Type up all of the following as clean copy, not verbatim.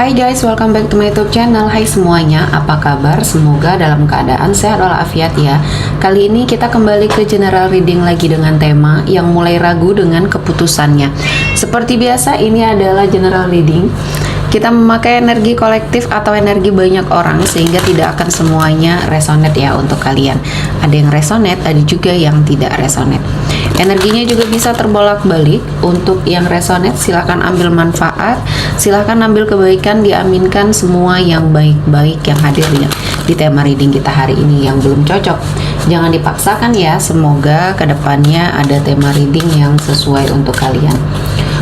Hai guys, welcome back to my YouTube channel. Hai semuanya, apa kabar? Semoga dalam keadaan sehat walafiat ya. Kali ini kita kembali ke general reading lagi dengan tema yang mulai ragu dengan keputusannya. Seperti biasa, ini adalah general reading. Kita memakai energi kolektif atau energi banyak orang sehingga tidak akan semuanya resonate ya untuk kalian. Ada yang resonate, ada juga yang tidak resonate. Energinya juga bisa terbolak-balik. Untuk yang resonate silahkan ambil manfaat, silahkan ambil kebaikan, diaminkan semua yang baik-baik yang hadir di tema reading kita hari ini. Yang belum cocok jangan dipaksakan ya, semoga kedepannya ada tema reading yang sesuai untuk kalian.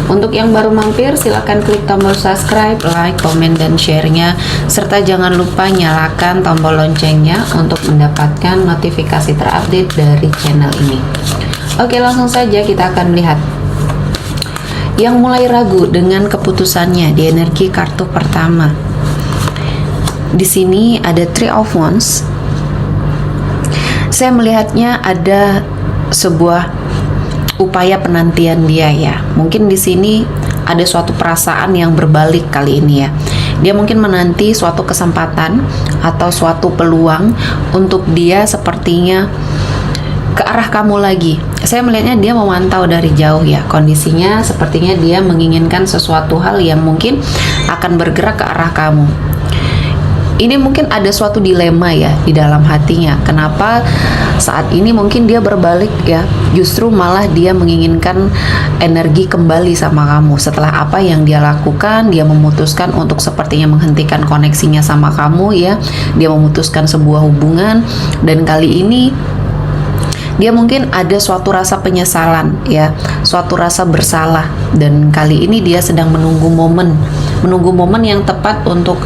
Untuk yang baru mampir, silahkan klik tombol subscribe, like, komen, dan share-nya. Serta jangan lupa nyalakan tombol loncengnya untuk mendapatkan notifikasi terupdate dari channel ini. Oke, langsung saja kita akan melihat yang mulai ragu dengan keputusannya di energi kartu pertama. Di sini ada Three of Wands. Saya melihatnya ada sebuah upaya penantian dia ya. Mungkin di sini ada suatu perasaan yang berbalik kali ini ya. Dia mungkin menanti suatu kesempatan atau suatu peluang untuk dia sepertinya ke arah kamu lagi. Saya melihatnya dia memantau dari jauh ya. Kondisinya sepertinya dia menginginkan sesuatu hal yang mungkin akan bergerak ke arah kamu. Ini mungkin ada suatu dilema ya di dalam hatinya. Kenapa saat ini mungkin dia berbalik ya, justru malah dia menginginkan energi kembali sama kamu. Setelah apa yang dia lakukan, dia memutuskan untuk sepertinya menghentikan koneksinya sama kamu ya. Dia memutuskan sebuah hubungan, dan kali ini dia mungkin ada suatu rasa penyesalan ya, suatu rasa bersalah, dan kali ini dia sedang menunggu momen yang tepat untuk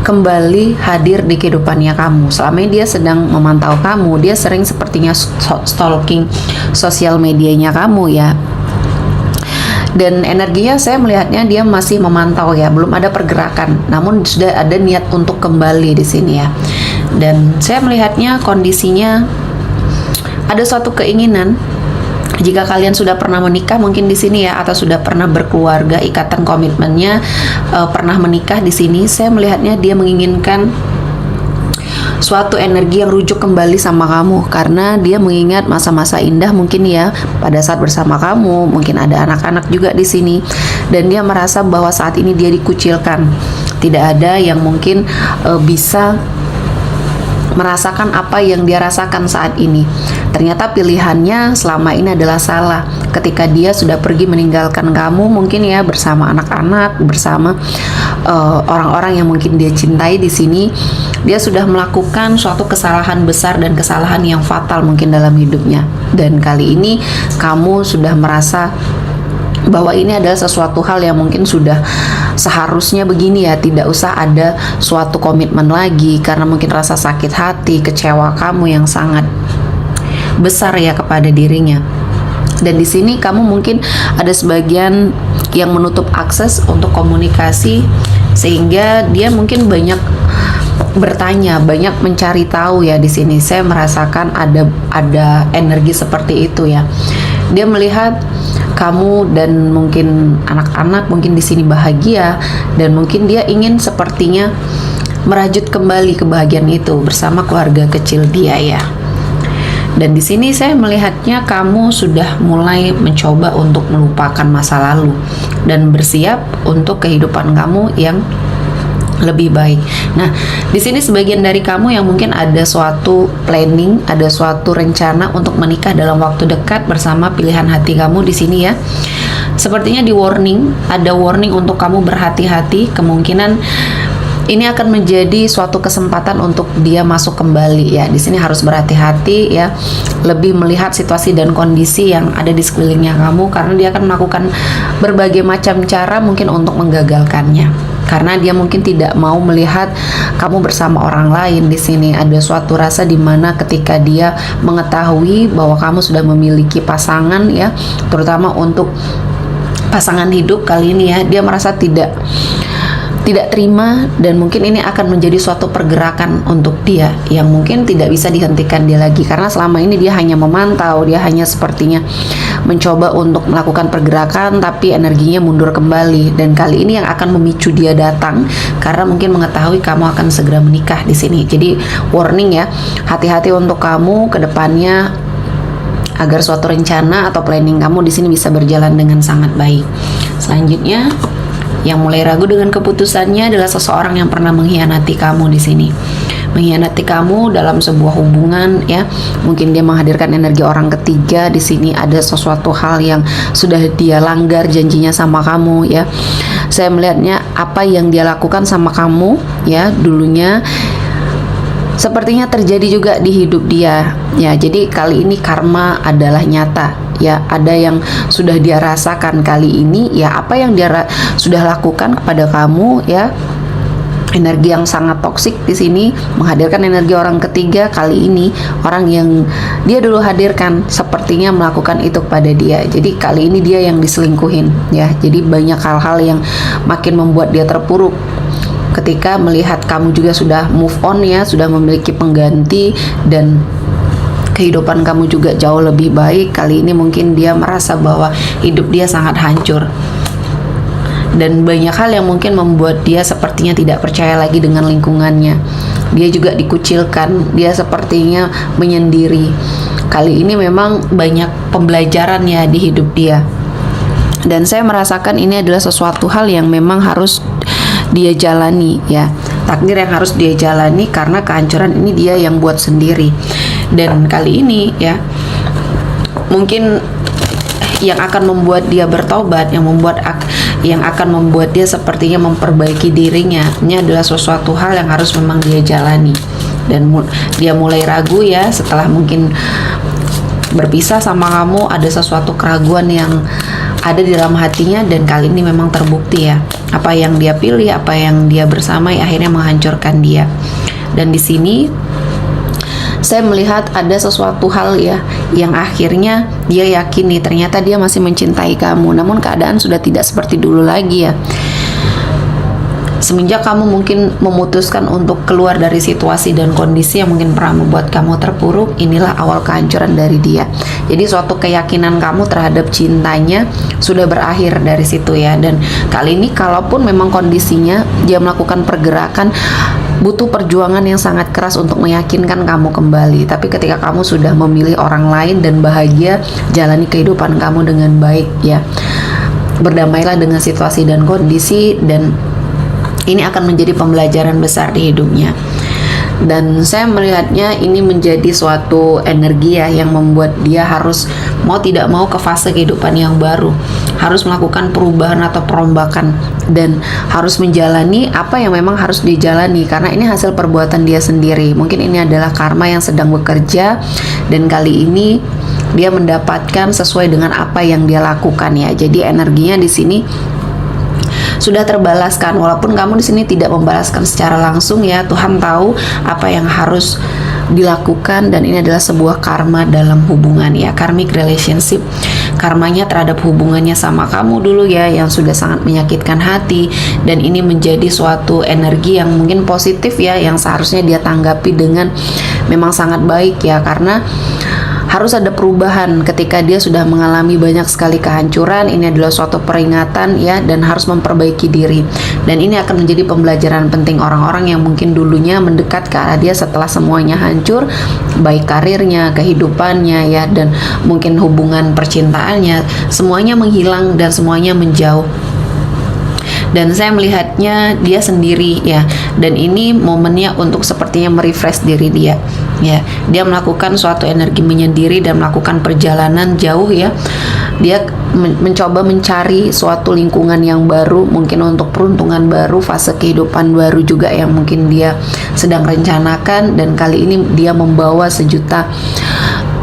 kembali hadir di kehidupannya kamu. Selama ini dia sedang memantau kamu, dia sering sepertinya stalking sosial medianya kamu ya. Dan energinya saya melihatnya dia masih memantau ya, belum ada pergerakan, namun sudah ada niat untuk kembali di sini ya. Dan saya melihatnya kondisinya ada suatu keinginan. Jika kalian sudah pernah menikah mungkin di sini ya, atau sudah pernah berkeluarga, ikatan komitmennya pernah menikah di sini, saya melihatnya dia menginginkan suatu energi yang rujuk kembali sama kamu, karena dia mengingat masa-masa indah mungkin ya pada saat bersama kamu. Mungkin ada anak-anak juga di sini, dan dia merasa bahwa saat ini dia dikucilkan. Tidak ada yang mungkin bisa merasakan apa yang dia rasakan saat ini. Ternyata pilihannya selama ini adalah salah. Ketika dia sudah pergi meninggalkan kamu mungkin ya, bersama anak-anak, bersama orang-orang yang mungkin dia cintai di sini, dia sudah melakukan suatu kesalahan besar dan kesalahan yang fatal mungkin dalam hidupnya. Dan kali ini kamu sudah merasa bahwa ini adalah sesuatu hal yang mungkin sudah seharusnya begini ya, tidak usah ada suatu komitmen lagi, karena mungkin rasa sakit hati, kecewa kamu yang sangat besar ya kepada dirinya. Dan di sini kamu mungkin ada sebagian yang menutup akses untuk komunikasi, sehingga dia mungkin banyak bertanya, banyak mencari tahu ya. Di sini saya merasakan ada energi seperti itu ya. Dia melihat kamu dan mungkin anak-anak mungkin di sini bahagia, dan mungkin dia ingin sepertinya merajut kembali kebahagiaan itu bersama keluarga kecil dia ya. Dan di sini saya melihatnya kamu sudah mulai mencoba untuk melupakan masa lalu dan bersiap untuk kehidupan kamu yang lebih baik. Nah, di sini sebagian dari kamu yang mungkin ada suatu planning, ada suatu rencana untuk menikah dalam waktu dekat bersama pilihan hati kamu di sini ya. Sepertinya di warning, ada warning untuk kamu berhati-hati. Kemungkinan ini akan menjadi suatu kesempatan untuk dia masuk kembali ya. Di sini harus berhati-hati ya, lebih melihat situasi dan kondisi yang ada di sekelilingnya kamu, karena dia akan melakukan berbagai macam cara mungkin untuk menggagalkannya. Karena dia mungkin tidak mau melihat kamu bersama orang lain. Di sini ada suatu rasa di mana ketika dia mengetahui bahwa kamu sudah memiliki pasangan ya, terutama untuk pasangan hidup kali ini ya, dia merasa tidak terima, dan mungkin ini akan menjadi suatu pergerakan untuk dia yang mungkin tidak bisa dihentikan dia lagi, karena selama ini dia hanya memantau, dia hanya sepertinya mencoba untuk melakukan pergerakan tapi energinya mundur kembali, dan kali ini yang akan memicu dia datang karena mungkin mengetahui kamu akan segera menikah di sini. Jadi warning ya, hati-hati untuk kamu ke depannya agar suatu rencana atau planning kamu di sini bisa berjalan dengan sangat baik. Selanjutnya, yang mulai ragu dengan keputusannya adalah seseorang yang pernah mengkhianati kamu di sini. Mengkhianati kamu dalam sebuah hubungan ya. Mungkin dia menghadirkan energi orang ketiga di sini, ada sesuatu hal yang sudah dia langgar janjinya sama kamu ya. Saya melihatnya apa yang dia lakukan sama kamu ya dulunya sepertinya terjadi juga di hidup dia ya. Jadi kali ini karma adalah nyata ya, ada yang sudah dia rasakan kali ini ya, apa yang dia sudah lakukan kepada kamu ya. Energi yang sangat toksik di sini menghadirkan energi orang ketiga. Kali ini orang yang dia dulu hadirkan sepertinya melakukan itu kepada dia. Jadi kali ini dia yang diselingkuhin ya. Jadi banyak hal-hal yang makin membuat dia terpuruk ketika melihat kamu juga sudah move on ya, sudah memiliki pengganti dan kehidupan kamu juga jauh lebih baik. Kali ini mungkin dia merasa bahwa hidup dia sangat hancur, dan banyak hal yang mungkin membuat dia sepertinya tidak percaya lagi dengan lingkungannya. Dia juga dikucilkan, dia sepertinya menyendiri. Kali ini memang banyak pembelajaran ya di hidup dia, dan saya merasakan ini adalah sesuatu hal yang memang harus dia jalani ya, takdir yang harus dia jalani karena kehancuran ini dia yang buat sendiri. Dan kali ini ya, mungkin yang akan membuat dia bertobat, yang akan membuat dia sepertinya memperbaiki dirinya, ini adalah sesuatu hal yang harus memang dia jalani. Dan dia mulai ragu ya, setelah mungkin berpisah sama kamu, ada sesuatu keraguan yang ada di dalam hatinya, dan kali ini memang terbukti ya, apa yang dia pilih, apa yang dia bersamai akhirnya menghancurkan dia. Dan di sini saya melihat ada sesuatu hal ya yang akhirnya dia yakini ternyata dia masih mencintai kamu, namun keadaan sudah tidak seperti dulu lagi ya. Semenjak kamu mungkin memutuskan untuk keluar dari situasi dan kondisi yang mungkin pernah membuat kamu terpuruk, inilah awal kehancuran dari dia. Jadi suatu keyakinan kamu terhadap cintanya sudah berakhir dari situ ya. Dan kali ini kalaupun memang kondisinya dia melakukan pergerakan, butuh perjuangan yang sangat keras untuk meyakinkan kamu kembali. Tapi ketika kamu sudah memilih orang lain dan bahagia, jalani kehidupan kamu dengan baik ya. Berdamailah dengan situasi dan kondisi, dan ini akan menjadi pembelajaran besar di hidupnya. Dan saya melihatnya ini menjadi suatu energi ya yang membuat dia harus mau tidak mau ke fase kehidupan yang baru, harus melakukan perubahan atau perombakan, dan harus menjalani apa yang memang harus dijalani karena ini hasil perbuatan dia sendiri. Mungkin ini adalah karma yang sedang bekerja, dan kali ini dia mendapatkan sesuai dengan apa yang dia lakukan ya. Jadi energinya di sini sudah terbalaskan, walaupun kamu di sini tidak membalaskan secara langsung ya. Tuhan tahu apa yang harus dilakukan, dan ini adalah sebuah karma dalam hubungan ya, karmic relationship. Karmanya terhadap hubungannya sama kamu dulu ya, yang sudah sangat menyakitkan hati, dan ini menjadi suatu energi yang mungkin positif ya, yang seharusnya dia tanggapi dengan memang sangat baik ya, karena harus ada perubahan ketika dia sudah mengalami banyak sekali kehancuran. Ini adalah suatu peringatan ya, dan harus memperbaiki diri. Dan ini akan menjadi pembelajaran penting orang-orang yang mungkin dulunya mendekat ke arah dia setelah semuanya hancur, baik karirnya, kehidupannya ya, dan mungkin hubungan percintaannya, semuanya menghilang dan semuanya menjauh. Dan saya melihatnya dia sendiri ya, dan ini momennya untuk sepertinya merefresh diri dia ya. Dia melakukan suatu energi menyendiri dan melakukan perjalanan jauh ya. Dia mencoba mencari suatu lingkungan yang baru, mungkin untuk peruntungan baru, fase kehidupan baru juga yang mungkin dia sedang rencanakan. Dan kali ini dia membawa sejuta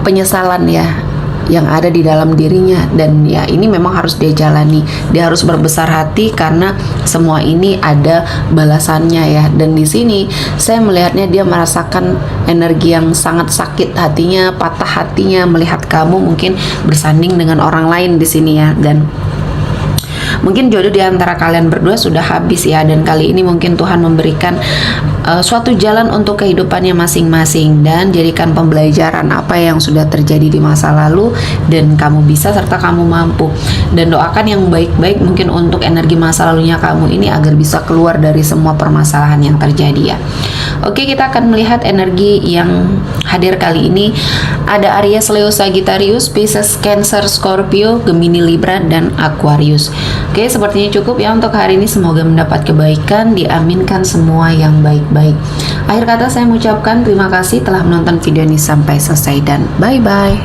penyesalan ya yang ada di dalam dirinya, dan ya ini memang harus dia jalani. Dia harus berbesar hati karena semua ini ada balasannya ya. Dan di sini saya melihatnya dia merasakan energi yang sangat sakit hatinya, patah hatinya melihat kamu mungkin bersanding dengan orang lain di sini ya. Dan Mungkin jodoh di antara kalian berdua sudah habis ya, dan kali ini mungkin Tuhan memberikan suatu jalan untuk kehidupannya masing-masing, dan jadikan pembelajaran apa yang sudah terjadi di masa lalu, dan kamu bisa serta kamu mampu. Dan doakan yang baik-baik mungkin untuk energi masa lalunya kamu ini agar bisa keluar dari semua permasalahan yang terjadi ya. Oke, kita akan melihat energi yang hadir kali ini. Ada Aries, Leo, Sagittarius, Pisces, Cancer, Scorpio, Gemini, Libra, dan Aquarius. Oke, sepertinya cukup ya untuk hari ini. Semoga mendapat kebaikan, diaminkan semua yang baik-baik. Akhir kata saya mengucapkan terima kasih telah menonton video ini sampai selesai, dan bye-bye.